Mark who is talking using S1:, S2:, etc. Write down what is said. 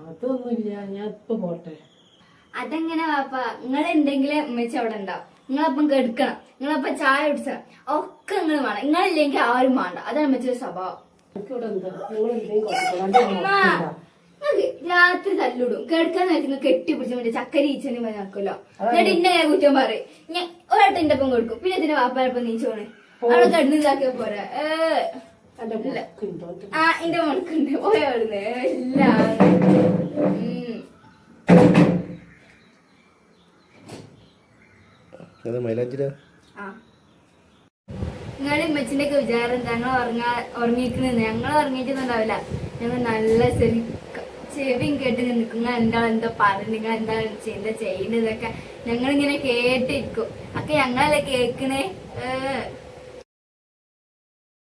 S1: അതൊന്നുമില്ല, ഞാൻ ഇപ്പൊ പോട്ടെ.
S2: അതെങ്ങനെ വാപ്പ, നിങ്ങൾ എന്തെങ്കിലും ഉമ്മച്ചി അവിടെ ഉണ്ടാവും. നിങ്ങളപ്പം കെടുക്കണം, നിങ്ങളപ്പം ചായ കുടിച്ചണം, ഒക്കെ നിങ്ങൾ വേണം. നിങ്ങളില്ലെങ്കിൽ ആരും വേണ്ട. അതാണ് ഉമ്മച്ചിയുടെ സ്വഭാവം. രാത്രി തല്ലിടും. കേൾക്കാൻ നേരത്തെ കെട്ടിപ്പിടിച്ച് മറ്റേ ചക്കരി ഈച്ചനെ നോക്കുമല്ലോ. എന്നിട്ട് ഇന്ന കുറ്റം പറയും. ഞാൻ ഒരാട്ടം എന്റെ ഒപ്പം കൊടുക്കും. പിന്നെ ഇതിന്റെ വാപ്പാരപ്പം നീച്ചോണേ അവിടെ കടന്നിതാക്കിയ പോരാ. എന്റെ മുടക്കുണ്ട് പോയവിടുന്ന് ഇല്ല. നിങ്ങളെ ഉമ്മച്ചിന്റെ ഒക്കെ വിചാരം ഞങ്ങൾ ഉറങ്ങിയിരിക്കുന്നത്. ഞങ്ങൾ ഉറങ്ങിയിട്ടൊന്നുണ്ടാവില്ല. ഞങ്ങൾ നല്ല ചെവിയും കേട്ട് നിൽക്കും. നിങ്ങൾ എന്താണ് എന്താ പറയുന്നത്, നിങ്ങൾ എന്താണ് എന്താ ചെയ്യുന്നതൊക്കെ ഞങ്ങളിങ്ങനെ കേട്ടിരിക്കും. ഒക്കെ ഞങ്ങളല്ലേ കേക്കണേ.